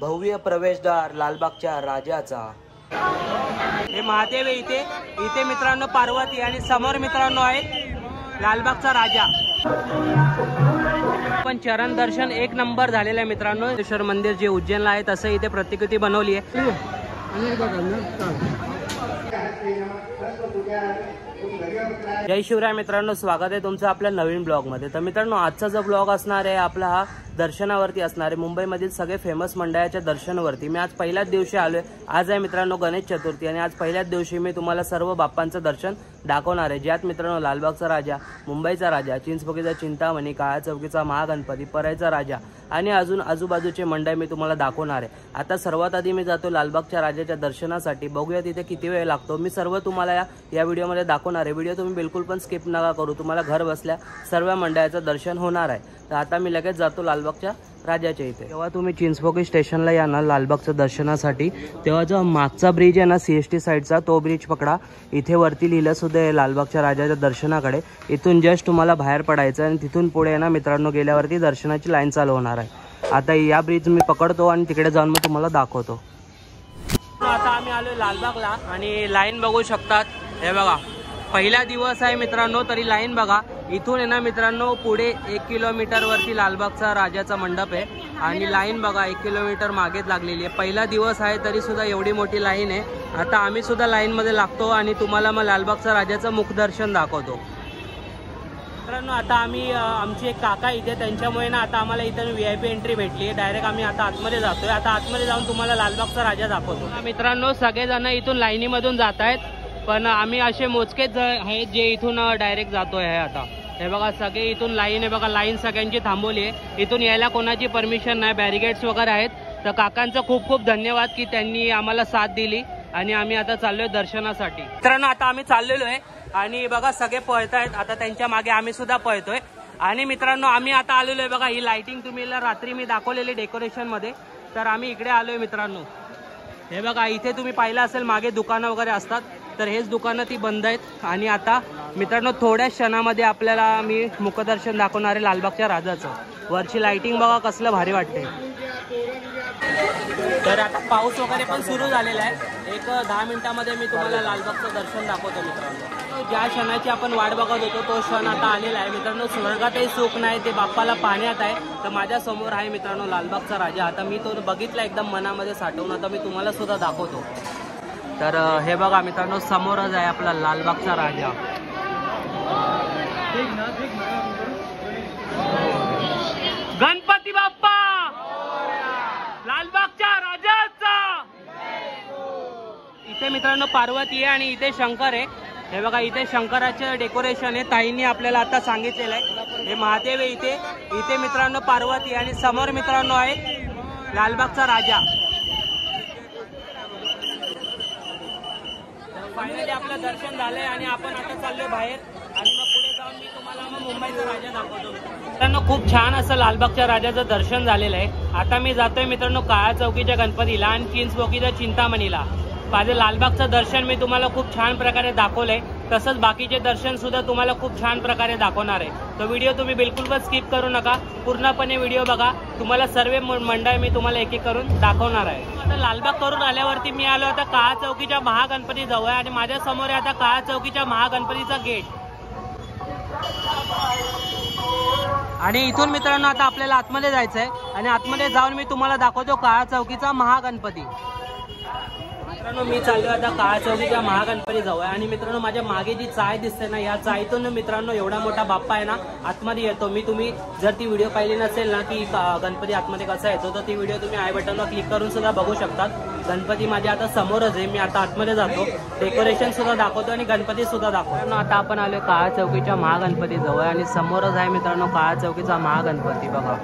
भव्य प्रवेशद्वार लालबागच्या राजाचा। हे महादेव आहे इथे मित्रांनो पार्वती आणि समोर मित्रांनो आहे लालबागचा राजा। पण चरण दर्शन एक नंबर झालेलं आहे मित्रांनो। ईश्वर मंदिर जे उज्जैनला आहे तसं इथे प्रतिकृती बनवली आहे। जय शिवराय मित्रांनो, स्वागत आहे तुमचं आपल्या नवीन ब्लॉग मध्ये। तर मित्रांनो आजचा जो ब्लॉग असणार आहे आपला हा दर्शनावरती असणार आहे, मुंबईमधील सगळे फेमस मंडळाच्या दर्शनावरती। मी आज पहिल्याच दिवशी आलोय। आज आहे मित्रांनो गणेश चतुर्थी आणि आज पहिल्याच दिवशी मी तुम्हाला सर्व बाप्पांचं दर्शन दाखवणार आहे, ज्यात मित्रांनो लालबागचा राजा, मुंबईचा राजा, चिंचपोकीचा चिंतामणी, काळ्या चौकीचा महागणपती, परळीचा राजा आणि अजून आजूबाजूचे मंडळ मी तुम्हाला दाखवणार आहे। आता सर्वात आधी मी जातो लालबागच्या राजाच्या दर्शनासाठी। बघूया तिथे किती वेळ लागतो। मी सर्व तुम्हाला या व्हिडिओमध्ये दाखवणार आहे। व्हिडिओ तुम्ही बिलकुल पण स्किप नका करू, तुम्हाला घर बसल्या सर्व मंडळाचं दर्शन होणार आहे। तर आता मी लगेच जातो लालबागच्या राजाच्या इथे। तेव्हा तुम्ही चिंचपोकी स्टेशनला या ना लालबागच्या दर्शनासाठी, तेव्हा जो मागचा ब्रिज आहे ना CST साईडचा तो ब्रिज पकडा। इथे वरती लिहिलं सुद्धा आहे लालबागच्या राजाच्या दर्शनाकडे। इथून जस्ट तुम्हाला बाहेर पडायचं आणि तिथून पुढे ना मित्रांनो गेल्यावरती दर्शनाची लाईन चालू होणार आहे। आता या ब्रिज मी पकडतो आणि तिकडे जाऊन मी तुम्हाला दाखवतो। आता आम्ही आलोय लालबागला आणि लाईन बघू शकतात। हे बघा पहिला दिवस आहे मित्रांनो, तरी लाईन बघा। इथून आहे ना मित्रांनो पुढे 1 किलोमीटर वरती लालबागचा राजाचा मंडप आहे आणि लाईन बघा 1 किलोमीटर मागेच लागलेली आहे। पहिला दिवस आहे तरी सुद्धा एवढी मोठी लाईन आहे। आता आम्ही सुद्धा लाईन मध्ये लागतो आणि तुम्हाला मग लालबागचा राजाचं मुखदर्शन दाखवतो। मित्रांनो आता आम्ही आमची एक काका इथे, त्यांच्यामुळे ना आता आम्हाला इथे VIP एंट्री भेटली आहे। डायरेक्ट आम्ही आता आतमध्ये जातोय। आता आतमध्ये जाऊन तुम्हाला लालबागचा राजा दाखवतो। मित्रांनो सगळेजण इथून लाईनीमधून जात आहेत, पण आम्ही असे मोजकेच आहेत जे इथून डायरेक्ट जातोय आहे। आता हे बघा सगळे इथून लाईन आहे बघा, लाईन सगळ्यांची थांबवली आहे। इथून यायला कोणाची परमिशन नाही, बॅरिगेड्स वगैरे आहेत। तर काकांचं खूप खूप धन्यवाद की त्यांनी आम्हाला साथ दिली आणि आम्ही आता चाललोय दर्शनासाठी। मित्रांनो आता आम्ही चाललेलो आहे आणि बघा सगळे पळतायत, आता त्यांच्या मागे आम्ही सुद्धा पळतोय। आणि मित्रांनो आम्ही आता आलेलो आहे बघा, ही लाइटिंग तुम्ही रात्री मी दाखवलेली डेकोरेशन मध्ये, तर आम्ही इकडे आलोय मित्रांनो। हे बघा इथे तुम्ही पाहिलं असेल मागे दुकानं वगैरे असतात, तर हेच दुकानं ती बंद आहेत। आणि आता मित्रांनो थोड्या क्षणामध्ये आपल्याला मी मुखदर्शन दाखवणार आहे लालबागच्या राजाचं। वरची लाइटिंग बघा कसलं भारी वाटते। तर आता पाऊस वगैरे पण सुरू झालेला आहे। एक 10 मिनिटांमध्ये मी तुम्हाला लालबागचं दर्शन दाखवतो मित्रांनो। ज्या क्षणाची आपण वाट बघत होतो तो क्षण आता आलेला आहे मित्रांनो। स्वर्गातही सुख नाही ते बाप्पाला पाहण्यात आहे। तर माझ्या समोर आहे मित्रांनो लालबागचा राजा। आता मी तो बघितला एकदम मनामध्ये साठवून, आता मी तुम्हाला सुद्धा दाखवतो। तर हे बघा मित्रांनो समोरच आहे आपला लालबागचा राजा। गणपती बाप्पा लालबागच्या राजाचा। इथे मित्रांनो पार्वती आहे आणि इथे शंकर आहे। हे बघा इथे शंकराचं डेकोरेशन आहे, ताईंनी आपल्याला आता सांगितलेलं आहे। हे महादेव आहे इथे मित्रांनो पार्वती आणि समोर मित्रांनो आहे लालबागचा राजा। फायनली आपलं दर्शन झालंय आणि आपण आता चाललोय बाहेर आणि मग पुढे जाऊन मी तुम्हाला मग मुंबईचा राजा दाखवतो। मित्रांनो खूप छान असं लालबागच्या राजाचं दर्शन झालेलं आहे। आता मी जातोय मित्रांनो काळ्या चौकीच्या गणपतीला आणि चिंचपोकीच्या चिंतामणीला। माझे लालबागचं दर्शन मी तुम्हाला खूप छान प्रकारे दाखवलंय, तसंच बाकीचे दर्शन सुद्धा तुम्हाला खूप छान प्रकारे दाखवणार आहे। तो व्हिडिओ तुम्ही बिलकुल पण स्किप करू नका, पूर्णपणे व्हिडिओ बघा। तुम्हाला सर्व मंडळ मी तुम्हाला एक एक करून दाखवणार आहे। आता लालबाग करून आल्यावरती मी आलो आता काळा चौकीच्या महागणपती जवळ आणि माझ्या समोर आहे आता काळा चौकीच्या महागणपतीचा गेट। आणि इथून मित्रांनो आता आपल्याला आतमध्ये जायचं आहे आणि आतमध्ये जाऊन मी तुम्हाला दाखवतो काळा चौकीचा महागणपती। मित्रांनो मी चाललो आता काळा चौकीच्या महागणपती जवळ आणि मित्रांनो माझ्या मागे जी चाय दिसते ना, या चायतून मित्रांनो एवढा मोठा बाप्पा आहे ना आतमध्ये येतो। मी तुम्ही जर ती व्हिडिओ पाहिली नसेल ना की गणपती आतमध्ये कसा येतो, तर ती व्हिडिओ तुम्ही आय बटनवर क्लिक करून सुद्धा बघू शकतात। गणपती माझ्या आता समोरच आहे, मी आता आतमध्ये जातो, डेकोरेशन सुद्धा दाखवतो आणि गणपती सुद्धा दाखवतो। आता आपण आलोय काळा चौकीच्या महागणपती जवळ आणि समोरच आहे मित्रांनो काळा चौकीचा महागणपती। बघा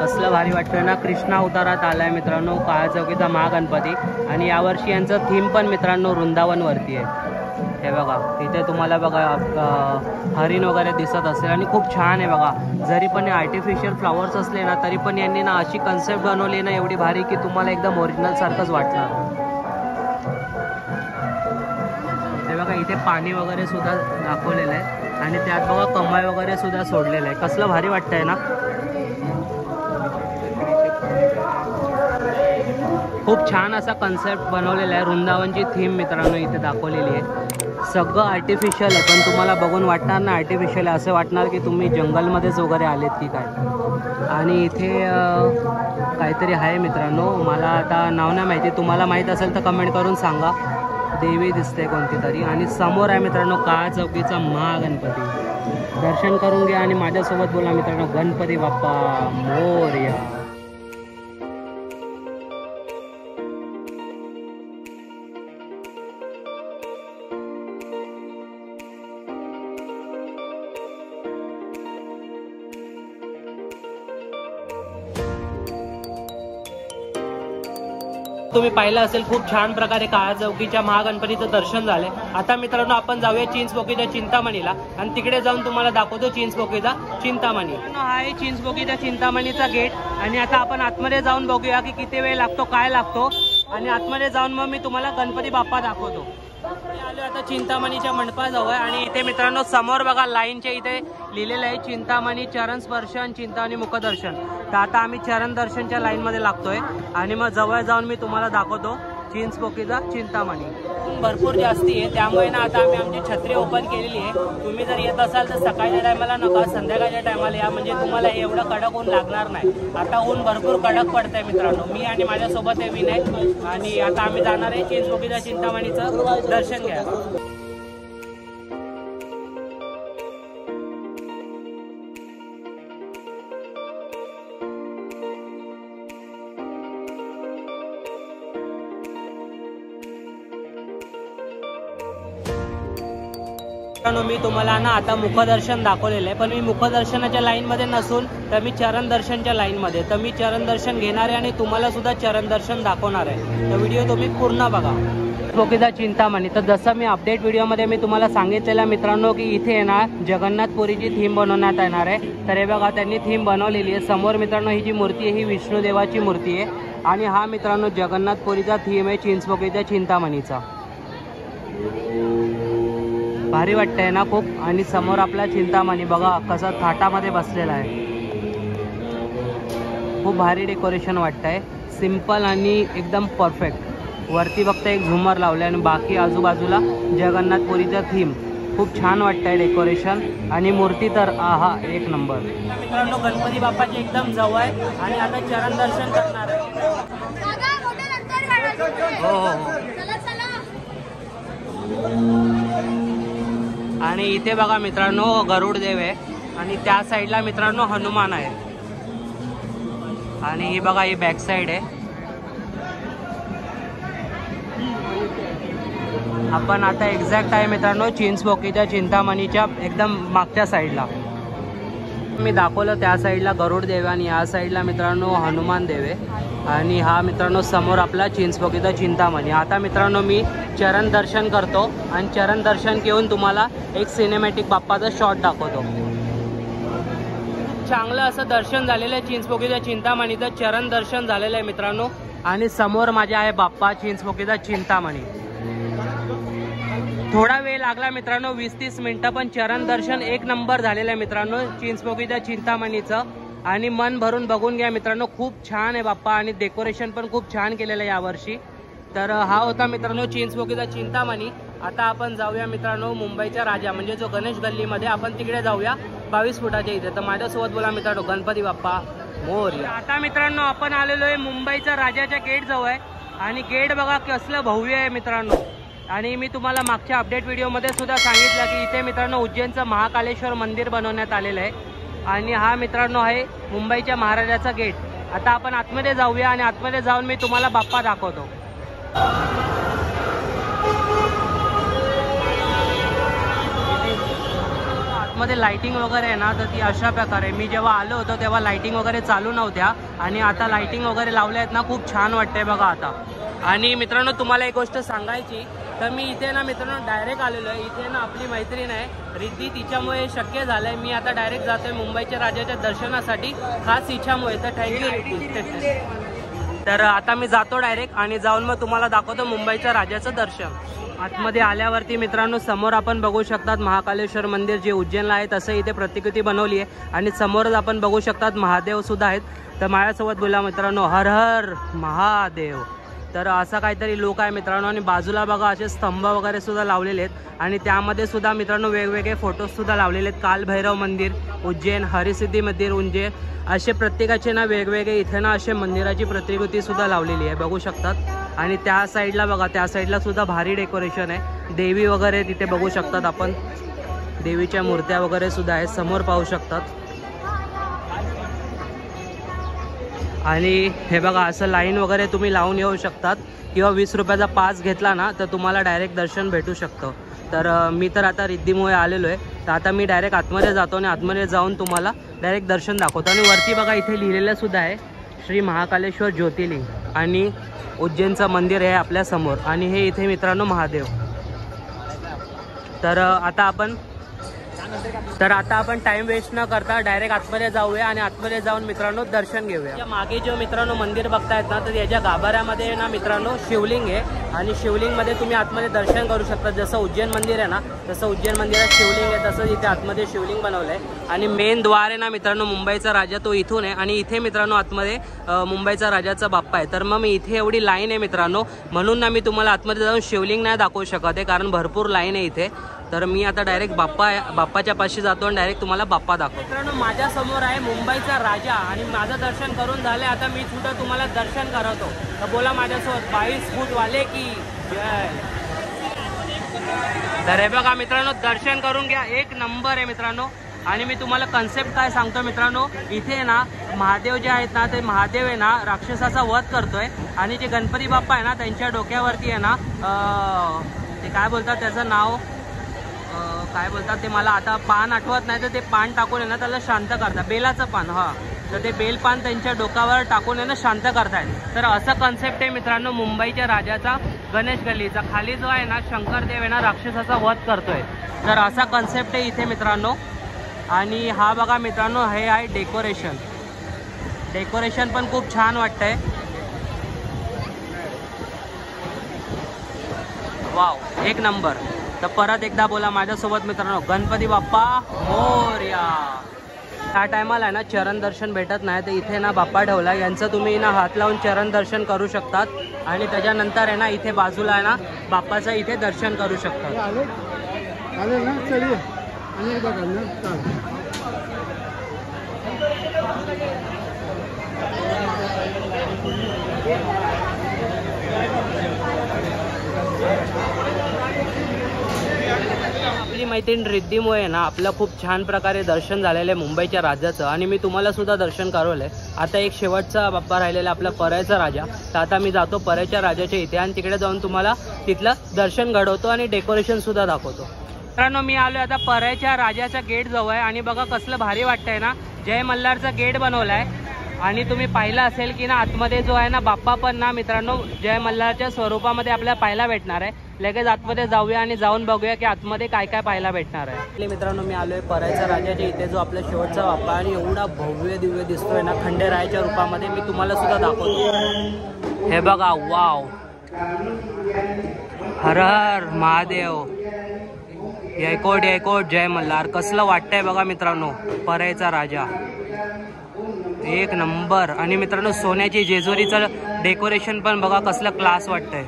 कसलं भारी वाटतंय ना, कृष्णा अवतारात आलाय मित्रांनो काळा चौकीचा महागणपती। आणि यावर्षी यांचं थीम पण मित्रांनो वृंदावन वरती आहे। हे बघा इथे तुम्हाला बघा हरिण वगैरे दिसत असेल आणि खूप छान आहे बघा। जरी पण आर्टिफिशियल फ्लॉवर्स असले ना तरी पण यांनी ना अशी कन्सेप्ट बनवली ना एवढी भारी की तुम्हाला एकदम ओरिजिनल सारखंच वाटणार। हे बघा इथे पाणी वगैरे सुद्धा दाखवलेलं आहे आणि त्यात बघा कमळ वगैरे सुद्धा सोडलेलं आहे। कसलं भारी वाटतंय ना। खूप छान असा कन्सेप्ट बनवलेला आहे. वृंदावनची थीम मित्रांनो इथे दाखवलेली आहे. सगळं आर्टिफिशियल आहे, पण तुम्हाला बघून वाटणार ना आर्टिफिशियल आहे, असं वाटणार की तुम्ही जंगलमध्येच वगैरे आलेत की काय. आणि इथे काहीतरी आहे मित्रांनो, मला आता नाव नाही माहिती, तुम्हाला माहीत असेल तर कमेंट करून सांगा. देवी दिसते कोणती तरी. आणि समोर आहे मित्रांनो काळा चौकीचा महागणपती. दर्शन करून घ्या आणि माझ्यासोबत बोला मित्रांनो, गणपती बाप्पा मोरया. तुम्ही पाहिलं असेल खूप छान प्रकारे काळा चौकीच्या महागणपतीचं दर्शन झालंय. आता मित्रांनो आपण जाऊया चिंचपोकीच्या चिंतामणीला आणि तिकडे जाऊन तुम्हाला दाखवतो चिंचपोकीचा चिंतामणी. हा आहे चिंचपोकीच्या चिंतामणीचा गेट. आणि आता आपण आतमध्ये जाऊन बघूया की किती वेळ लागतो, काय लागतो. आणि आतमध्ये जाऊन मग मी तुम्हाला गणपती बाप्पा दाखवतो. आलो आता चिंतामणीच्या मंडपाजवळ आणि इथे मित्रांनो समोर बघा लाईनच्या इथे लिहिलेलं आहे चिंतामणी चरण स्पर्शन चिंतामणी मुखदर्शन. तर आता आम्ही चरण दर्शनच्या लाईनमध्ये लागतोय आणि मग जवळ जाऊन मी तुम्हाला दाखवतो चिंचपोकीचा चिंतामणी. भरपूर जास्ती आहे, त्यामुळे ना आता आम्ही आमची छत्री ओपन केलेली आहे. तुम्ही जर येत असाल तर सकाळच्या टायमाला नका, संध्याकाळच्या टायमाला या, म्हणजे तुम्हाला एवढं कडक ऊन लागणार नाही. आता ऊन भरपूर कडक पडतंय मित्रांनो. मी आणि माझ्यासोबत आहे विनय. आणि आता आम्ही जाणार आहे चिंचपोकीच्या चिंतामणीचं दर्शन घ्या. मी तुम्हाला ना आता मुखदर्शन दाखवलेलं आहे, पण मी मुखदर्शनाच्या लाईनमध्ये नसून तर मी चरण दर्शनच्या लाईनमध्ये. तर मी चरण दर्शन घेणार आहे आणि तुम्हाला सुद्धा चरण दर्शन दाखवणार आहे. तर व्हिडिओ तुम्ही पूर्ण बघा. चिंचपोकीचा चिंतामणी. तर जसं मी अपडेट व्हिडिओमध्ये मी तुम्हाला सांगितलेलं मित्रांनो की इथे येणार जगन्नाथपुरीची थीम बनवण्यात येणार आहे. तर हे बघा त्यांनी थीम बनवलेली आहे. समोर मित्रांनो ही जी मूर्ती आहे ही विष्णुदेवाची मूर्ती आहे. आणि हा मित्रांनो जगन्नाथपुरीचा थीम आहे चिंचपोकीच्या चिंतामणीचा. भारी वाटतंय ना खूप. आणि समोर आपला चिंतामणी बघा कसा थाटामध्ये बसलेला आहे. खूप भारी डेकोरेशन वाटतंय, सिंपल आणि एकदम परफेक्ट. वरती फक्त एक झुमर लावले आणि बाकी आजूबाजूला जगन्नाथपुरीचा थीम. खूप छान वाटतंय डेकोरेशन. आणि मूर्ती तर आहा एक नंबर. मित्रांनो गणपती बाप्पाची एकदम जवळ आहे आणि आता चरण दर्शन करणार आहे. हो हो. आणि इथे बघा मित्रांनो गरुड देव आहे आणि त्या साईडला मित्रांनो हनुमान आहे. आणि ही बघा ही बॅक साईड आहे. आपण आता एक्झॅक्ट आहे मित्रांनो चिंचपोकीच्या चिंतामणीच्या एकदम मागच्या साईडला. मी दाखवलं त्या साईडला गरुड देव आणि या साईडला मित्रांनो हनुमान देव आहे. आणि हा मित्रांनो समोर आपला चिंचपोकीचा चिंतामणी. आता मित्रांनो मी चरण दर्शन करतो आणि चरण दर्शन घेऊन तुम्हाला एक सिनेमॅटिक बाप्पाचा शॉट दाखवतो. चांगलं असं दर्शन झालेलं आहे चिंचपोकीच्या चिंतामणीचं. चरण दर्शन झालेलं आहे मित्रांनो. आणि समोर माझ्या आहे बाप्पा चिंचपोकीचा चिंतामणी. थोडा वेळ लागला मित्रांनो 20-30 मिनिटं, पण चरण दर्शन एक नंबर झालेलं आहे मित्रांनो चिंचपोकीच्या चिंतामणीचं. आणि मन भरून बघून घ्या मित्रांनो, खूप छान आहे बाप्पा आणि डेकोरेशन पण खूप छान केलेलं आहे यावर्षी. तर हा होता मित्रांनो चिंचपोकीचा चिंतामणी. आता आपण जाऊया मित्रांनो मुंबईच्या राजा म्हणजे जो गणेश गल्लीमध्ये, आपण तिकडे जाऊया 22 फुटाच्या इथे. तर माझ्यासोबत बोला मित्रांनो गणपती बाप्पा मोरया. आता मित्रांनो आपण आलेलो आहे मुंबईच्या राजाच्या गेट जवळ आहे. आणि गेट बघा कसलं भव्य आहे मित्रांनो. आणि मी तुम्हाला मागच्या अपडेट व्हिडिओमध्ये सुद्धा सांगितलं की इथे मित्रांनो उज्जैनचं महाकालेश्वर मंदिर बनवण्यात आलेलं आहे. आणि हा मित्रांनो आहे मुंबईच्या महाराजाचा गेट. आता आपण आतमध्ये जाऊया आणि आतमध्ये जाऊन मी तुम्हाला बाप्पा दाखवतो. आतमध्ये लाइटिंग वगैरे आहे ना, तर ती अशा प्रकारे. मी जेव्हा आलो होतो तेव्हा लाइटिंग वगैरे चालू नव्हत्या आणि आता लाइटिंग वगैरे लावल्या आहेत ना, खूप छान वाटतंय बघा आता. आणि मित्रांनो तुम्हाला एक गोष्ट सांगायची, तर मी इथे ना मित्रांनो डायरेक्ट आलेलो आहे. इथे ना आपली मैत्रीण आहे रिद्धी, तिच्यामुळे शक्य झालंय. मी आता डायरेक्ट जातोय मुंबईच्या राजाच्या दर्शनासाठी, खास इच्छामुळे. तर थँक्यू रिद्धी. तर आता मी जातो डायरेक्ट आणि जाऊन मग तुम्हाला दाखवतो मुंबईच्या राजाचं दर्शन. आतमध्ये आल्यावरती मित्रांनो समोर आपण बघू शकतात महाकालेश्वर मंदिर जे उज्जैनला आहे तसं इथे प्रतिकृती बनवली आहे. आणि समोरच आपण बघू शकतात महादेव सुद्धा आहेत. तर माझ्यासोबत बोला मित्रांनो हर हर महादेव. तर असा काहीतरी लोक आहे मित्रांनो. आणि बाजूला बघा असे स्तंभ वगैरे सुद्धा लावलेले आहेत आणि त्यामध्ये सुद्धा मित्रांनो वेगवेगळे फोटोज सुद्धा लावलेले आहेत. कालभैरव मंदिर उज्जैन, हरिसिद्धी मंदिर उज्जैन, असे प्रत्येकाचे ना वेगवेगळे इथे ना असे मंदिराची प्रतिकृती सुद्धा लावलेली आहे, बघू शकतात. आणि त्या साईडला बघा, त्या साईडला सुद्धा भारी डेकोरेशन आहे. देवी वगैरे तिथे बघू शकतात आपण, देवीच्या मूर्त्या वगैरे सुद्धा आहेत, समोर पाहू शकतात. आणि हे बघा असं लाईन वगैरे तुम्ही लावून येऊ शकतात किंवा 20 रुपयाचा पास घेतला ना तर तुम्हाला डायरेक्ट दर्शन भेटू शकतं. तर मी तर आता रिद्धीमुळे आलेलो आहे, तर आता मी डायरेक्ट आतमध्ये जातो आणि आतमध्ये जाऊन तुम्हाला डायरेक्ट दर्शन दाखवतो. आणि वरती बघा इथे लिहिलेलं सुद्धा आहे श्री महाकालेश्वर ज्योतिर्लिंग आणि उज्जैनचं मंदिर आहे आपल्यासमोर. आणि हे इथे मित्रांनो महादेव. तर आता आपण टाइम वेस्ट न करता डायरेक्ट आतमध्ये जाऊया आणि आतमध्ये जाऊन मित्रांनो दर्शन घेऊया. या मागे जो मित्रांनो मंदिर बघतायत ना, तर याच्या गाभाऱ्यामध्ये ना मित्रांनो शिवलिंग आहे आणि शिवलिंगमध्ये तुम्ही आतमध्ये दर्शन करू शकता. जसं उज्जैन मंदिर आहे ना, तसं उज्जैन मंदिरात शिवलिंग आहे, तसंच इथे आतमध्ये शिवलिंग बनवलं आहे. आणि मेन द्वार आहे ना मित्रांनो मुंबईचा राजा, तो इथून आहे. आणि इथे मित्रांनो आतमध्ये मुंबईचा राजाचा बाप्पा आहे. तर मग मी इथे एवढी लाईन आहे मित्रांनो, म्हणून ना मी तुम्हाला आतमध्ये जाऊन शिवलिंग नाही दाखवू शकत आहे, कारण भरपूर लाईन आहे इथे. तर मी आता डायरेक्ट बाप्पाच्या पाशी जातो आणि डायरेक्ट तुम्हाला बाप्पा दाखवतो. मित्रांनो माझ्या समोर आहे मुंबईचा राजा आणि माझं दर्शन करून झालं. आता मी सुद्धा तुम्हाला दर्शन करवतो. तर बोला माझ्यासोबत 22 फूट वाले की जय. तर हे बघा मित्रांनो दर्शन करून घ्या, एक नंबर आहे मित्रांनो. आणि मी तुम्हाला कन्सेप्ट काय सांगतो मित्रांनो, इथे ना महादेव जे आहेत ना, ते महादेव आहे ना राक्षसाचा वध करतोय आणि जे गणपती बाप्पा आहे ना त्यांच्या डोक्यावरती आहे ना ते काय बोलतात त्याचं नाव काय बोलतात ते मला आता पान आठवत नाही, तर ते पान टाकून आहे ना त्याला शांत करतात, बेलाचं पान. हां, तर ते बेल पान त्यांच्या डोक्यावर टाकून आहे ना शांत करतायत. तर असं कन्सेप्ट आहे मित्रांनो मुंबईच्या राजाचा गणेश गल्लीचा. खाली जो आहे ना शंकरदेव आहे ना राक्षसाचा वध करतोय. तर असा कन्सेप्ट आहे इथे मित्रांनो. आणि हा बघा मित्रांनो हे आहे डेकोरेशन. डेकोरेशन पण खूप छान वाटतंय. वाव, एक नंबर. तर परत एकदा बोला माझ्यासोबत मित्रांनो, गणपती बाप्पा मोरया. त्या टायमाला ना चरण दर्शन भेटत नाही, तर इथे ना बाप्पा ठेवला, यांचं तुम्ही ना हात लावून चरण दर्शन करू शकतात. आणि त्याच्यानंतर आहे ना इथे बाजूला आहे ना बाप्पाचं इथे दर्शन करू शकतात. आपली मैत्रीण रिद्धीमुळे ना आपलं खूप छान प्रकारे दर्शन झालेलं आहे मुंबईच्या राजाचं. आणि मी तुम्हाला सुद्धा दर्शन करवलंय. आता एक शेवटचा बाप्पा राहिलेला आपला परळचा राजा. तर आता मी जातो परळच्या राजाच्या इथे आणि तिकडे जाऊन तुम्हाला तिथलं दर्शन घडवतो आणि डेकोरेशन सुद्धा दाखवतो. मित्रांनो मी आलो आता परळच्या राजाच्या गेट जवळ आहे आणि बघा कसलं भारी वाटतंय ना, जय मल्हारचा गेट बनवलाय. आणि तुम्ही पाहिलं असेल की ना आतमध्ये जो आहे ना बाप्पा पण ना मित्रांनो जय मल्हारच्या स्वरूपामध्ये आपल्याला पाहायला भेटणार आहे. लगेच आतमध्ये जाऊया आणि जाऊन बघूया की आतमध्ये काय काय पाहायला भेटणार आहे. मित्रांनो मी आलोय परळच्या राजाच्या इथे, जो आपला शेवटचा बाप्पा आणि एवढा भव्य दिव्य दिसतोय ना खंडेरायाच्या रूपामध्ये. मी तुम्हाला सुद्धा दाखवतो. हे बघा, वाव, हर हर महादेव, जयकोट जयकोट जय मल्हार. कसलं वाटतंय बघा मित्रांनो परळचा राजा, एक नंबर. आणि मित्रांनो सोन्याची जेजुरीचं डेकोरेशन पण बघा कसलं क्लास वाटतंय,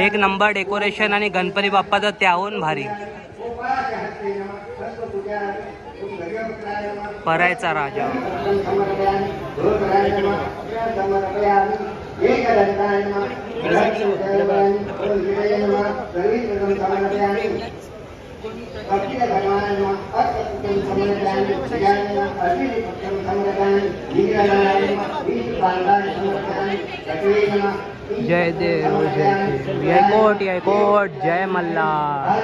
एक नंबर डेकोरेशन. आणि गणपती बाप्पाचं त्याहून भारी. परळचा राजा. जय देव जय देव, जयकोट जय मल्हार.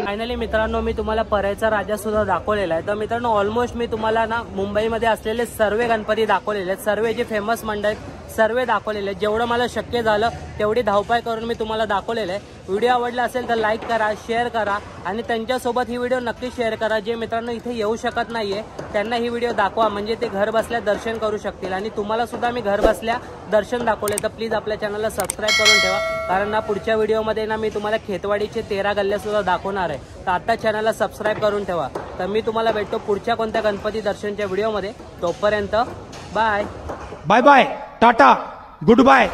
फायनली मित्रांनो मी तुम्हाला परळचा राजा सुद्धा दाखवलेला आहे. तर मित्रांनो ऑलमोस्ट मी तुम्हाला ना मुंबईमध्ये असलेले सर्व गणपती दाखवलेले आहेत, सर्व जे फेमस मंडळ आहेत सर्व दाखवलेले आहेत. जेवढं मला शक्य झालं तेवढी धावपाय करून मी तुम्हाला दाखवलेलं आहे. व्हिडिओ आवडला असेल तर लाईक करा, शेअर करा आणि त्यांच्यासोबत ही व्हिडिओ नक्की शेअर करा. जे मित्रांनो इथे येऊ शकत नाहीये त्यांना ही व्हिडिओ दाखवा, म्हणजे ते घर बसल्या दर्शन करू शकतील. आणि तुम्हाला सुद्धा मी घर बसल्या दर्शन दाखवले. तर प्लीज आपल्या चॅनलला सबस्क्राईब करून ठेवा, कारण ना पुढच्या व्हिडिओमध्ये ना मी तुम्हाला खेतवाडीचे 13 गल्ल्या सुद्धा दाखवणार आहे. तर आता चॅनलला सबस्क्राईब करून ठेवा. तर मी तुम्हाला भेटतो पुढच्या कोणत्या गणपती दर्शनच्या व्हिडिओमध्ये. तोपर्यंत bye bye bye, tata, good bye.